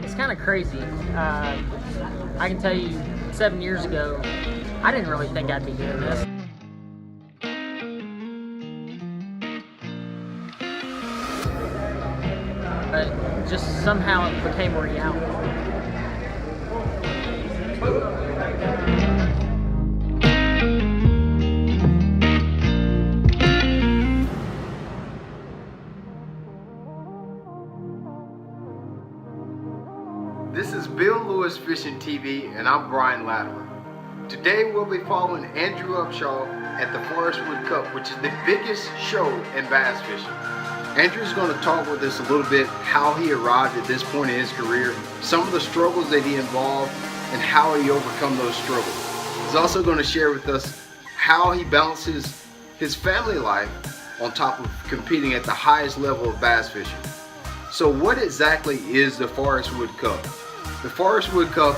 It's kind of crazy. I can tell you 7 years ago, I didn't really think I'd be doing this. But just somehow it became a reality. This is Bill Lewis Fishing TV, and I'm Brian Latimer. Today we'll be following Andrew Upshaw at the Forestwood Cup, which is the biggest show in bass fishing. Andrew's going to talk with us a little bit how he arrived at this point in his career, some of the struggles that he involved, and how he overcome those struggles. He's also going to share with us how he balances his family life on top of competing at the highest level of bass fishing. So what exactly is the Forestwood Cup? The Forestwood Cup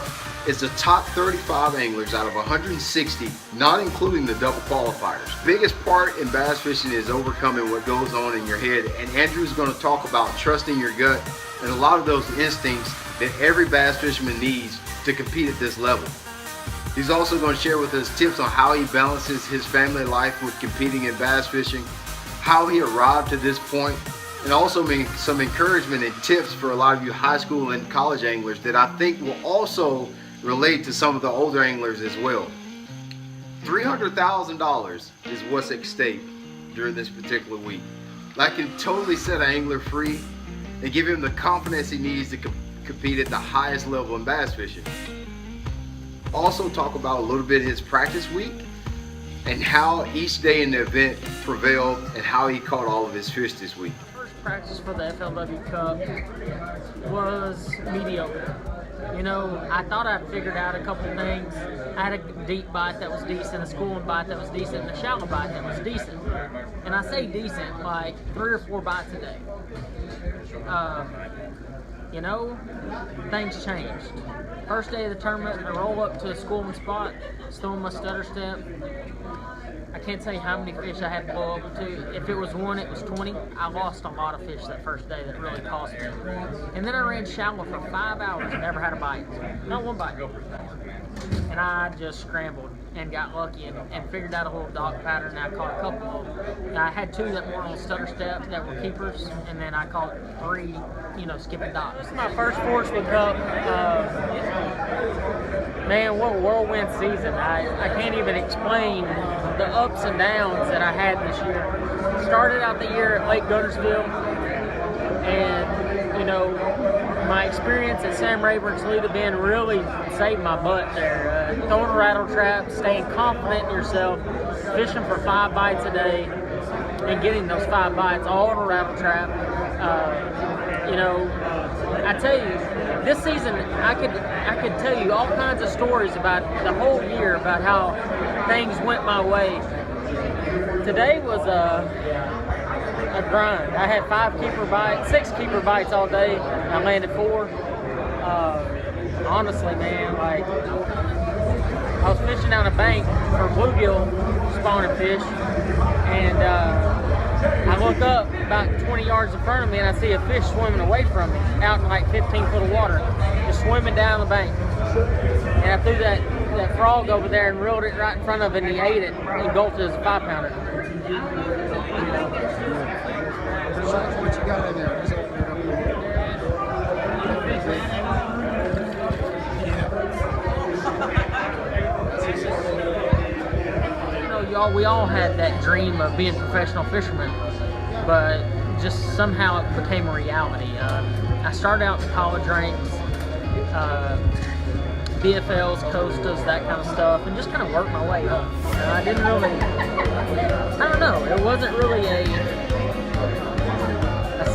is the top 35 anglers out of 160, not including the double qualifiers. Biggest part in bass fishing is overcoming what goes on in your head, and Andrew's going to talk about trusting your gut and a lot of those instincts that every bass fisherman needs to compete at this level. He's also going to share with us tips on how he balances his family life with competing in bass fishing, how he arrived to this point, and also some encouragement and tips for a lot of you high school and college anglers that I think will also relate to some of the older anglers as well. $300,000 is what's at stake during this particular week. That can totally set an angler free and give him the confidence he needs to compete at the highest level in bass fishing. Also talk about a little bit his practice week and how each day in the event prevailed and how he caught all of his fish this week. Practice for the FLW Cup was mediocre. You know, I thought I'd figured out a couple things. I had a deep bite that was decent, a schooling bite that was decent, and a shallow bite that was decent. And I say decent, like 3 or 4 bites a day. You know, things changed. First day of the tournament, I roll up to a schooling spot, throwing my stutter step. I can't tell you how many fish I had to blow over to. If it was 1, it was 20. I lost a lot of fish that first day that really cost me. And then I ran shallow for 5 hours and never had a bite. Not one bite. And I just scrambled and got lucky and figured out a little dog pattern, and I caught a couple of them. I had 2 that were on stutter steps that were keepers, and then I caught 3, you know, skipping docks. This is my first Forestwood Cup. Man, what a whirlwind season. I can't even explain the ups and downs that I had this year. Started out the year at Lake Guntersville, and you know, my experience at Sam Rayburn's Toledo Bend really saved my butt there. Throwing a rattle trap, staying confident in yourself, fishing for 5 bites a day, and getting those 5 bites all in a rattle trap. You know, I tell you, this season I could tell you all kinds of stories about the whole year about how things went my way. Today was a grind. I had 6 keeper bites all day. I landed 4. Honestly, man, like I was fishing down a bank for bluegill spawning fish, and I look up about 20 yards in front of me and I see a fish swimming away from me out in like 15 foot of water, just swimming down the bank. And I threw that frog over there and reeled it right in front of it, and he ate it and gulped it as a 5-pounder. What you got in there? Just open it You know, we all had that dream of being professional fishermen, but just somehow it became a reality. I started out in the college ranks, BFLs, Costas, that kind of stuff, and just kind of worked my way up. I didn't really, I don't know, it wasn't really a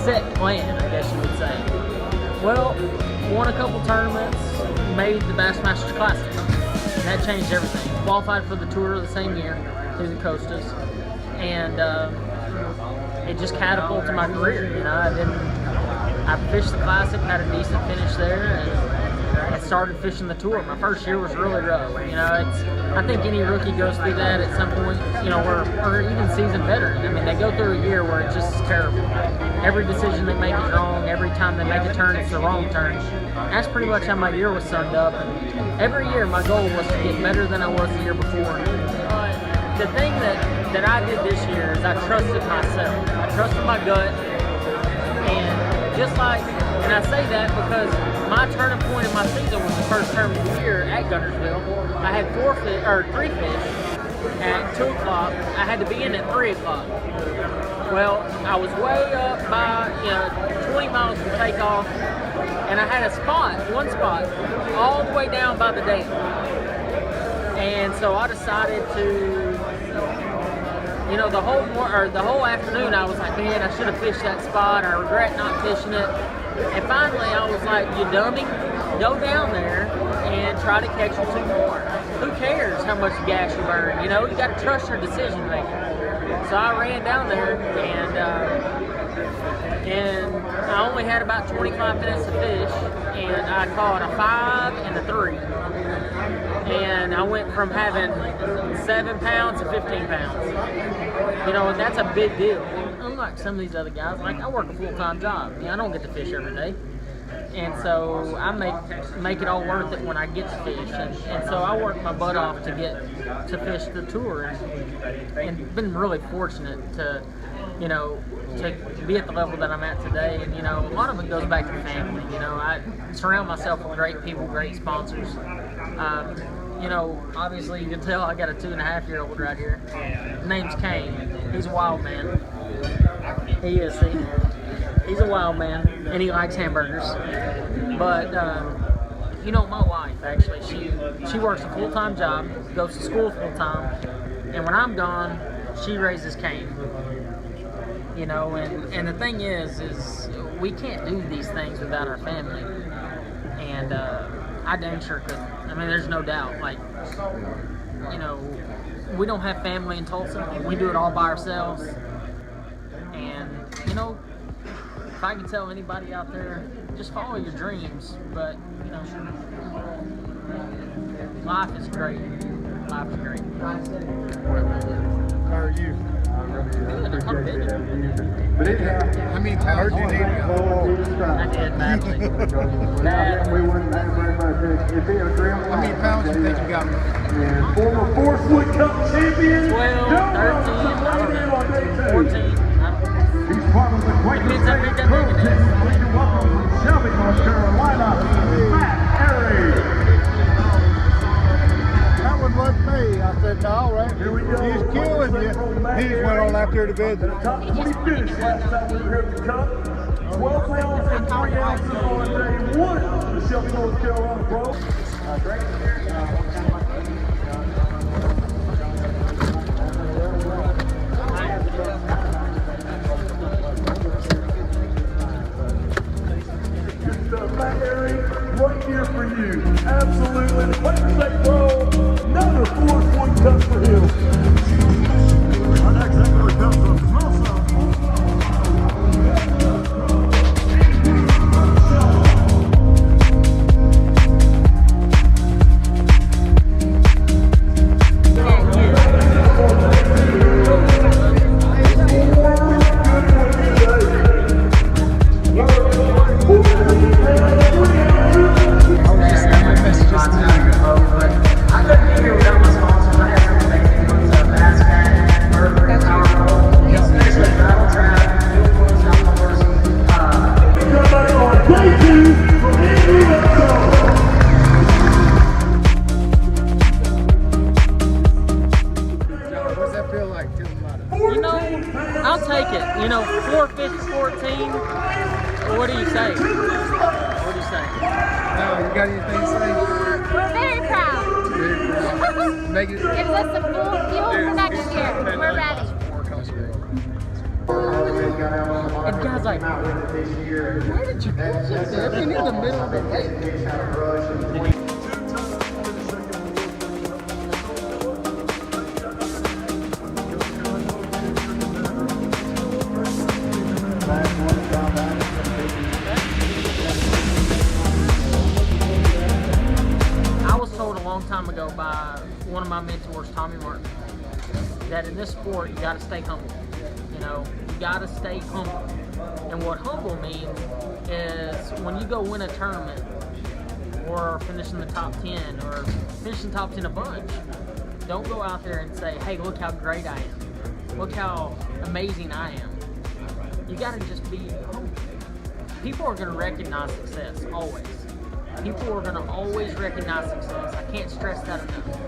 set plan, I guess you would say. Well, won a couple tournaments, made the Bassmasters Classic, and that changed everything. Qualified for the tour the same year through the Costas, and it just catapulted my career. You know, I fished the Classic, had a decent finish there, and and started fishing the tour. My first year was really rough. You know, I think any rookie goes through that at some point. You know, or even seasoned veteran. I mean, they go through a year where it's just terrible. Every decision they make is wrong. Every time they make a turn, it's the wrong turn. That's pretty much how my year was summed up. And every year, my goal was to get better than I was the year before. The thing that I did this year is I trusted myself. I trusted my gut, and just like, and I say that because my turning point in my season was the first tournament of the year at Guntersville. I had 3 fish at 2 o'clock. I had to be in at 3 o'clock. Well, I was way up by 20 miles from takeoff, and I had one spot, all the way down by the dam. And so I decided to, the whole afternoon I was like, man, I should have fished that spot. I regret not fishing it. And finally I was like, you dummy, go down there and try to catch you 2 more. Who cares how much gas you burn? You got to trust your decision making. So I ran down there, and I only had about 25 minutes to fish, and I caught a 5 and a 3. And I went from having 7 pounds to 15 pounds. And that's a big deal. Unlike some of these other guys, like I work a full-time job. I don't get to fish every day. And so I make it all worth it when I get to fish. And so I work my butt off to get to fish the tour, and been really fortunate to be at the level that I'm at today. And a lot of it goes back to family. I surround myself with great people, great sponsors. Obviously you can tell I got a 2.5-year-old right here. His name's Kane. He's a wild man. He is. He's a wild man, and he likes hamburgers. But my wife actually, she works a full-time job, goes to school full-time, and when I'm gone, she raises Kane. And the thing is we can't do these things without our family. And I dang sure couldn't. I mean, there's no doubt. Like, we don't have family in Tulsa. We do it all by ourselves. And, if I can tell anybody out there, just follow your dreams. But, life is great. Life is great. How are you? Good. I'm busy. How many pounds do you need to go? I did badly. Badly. How many pounds do you think you got? Former Forest Cup champion, 12, 13, I don't know, 14. he's part of the Depends how big that Pro baby Team. is. Please welcome from Shelby, North Carolina, Matt Airy. That one wasn't me. I said, no, right? Here we go. He's killing you. He just went on out there to visit. Top 20 finish last time we were here at the Cup. 12 pounds and 3 ounces on day 1 of the Shelby, North Carolina Pro. Matt Airy, right here for you. Absolutely. The Players State Pro, another Forest Cup for him. Our next angler comes from Tulsa. I'll take it. 4 fish, 14. Well, what do you say? What do you say? No, you got anything to say? We're very proud. Make it. Gives us a full fuel for next year. We're ready. And guys like, Why did you put this there? I mean, in the middle of the lake. my mentors, Tommy Martin, that in this sport you got to stay humble. You know, you got to stay humble. And what humble means is when you go win a tournament or finish in the top 10 or finish in the top 10 a bunch, don't go out there and say, hey, look how great I am. Look how amazing I am. You got to just be humble. People are going to recognize success, always. People are going to always recognize success. I can't stress that enough.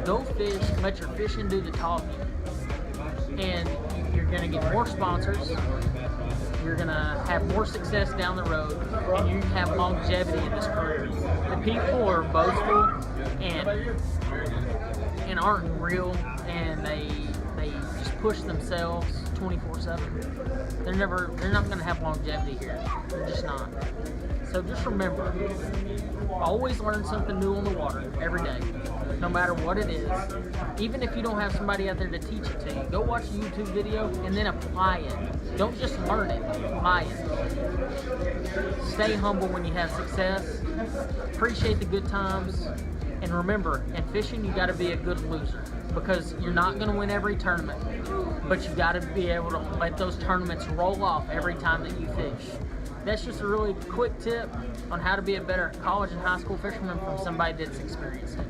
Go fish, let your fishing do the talking. And you're going to get more sponsors. You're going to have more success down the road. And you have longevity in this career. The people are boastful and aren't real, and they just push themselves 24/7. They're not going to have longevity here. They're just not. So just remember, always learn something new on the water every day, no matter what it is. Even if you don't have somebody out there to teach it to you, go watch a YouTube video and then apply it. Don't just learn it, apply it. Stay humble when you have success. Appreciate the good times. And remember, in fishing, you got to be a good loser, because you're not going to win every tournament, but you got to be able to let those tournaments roll off every time that you fish. That's just a really quick tip on how to be a better college and high school fisherman from somebody that's experienced it.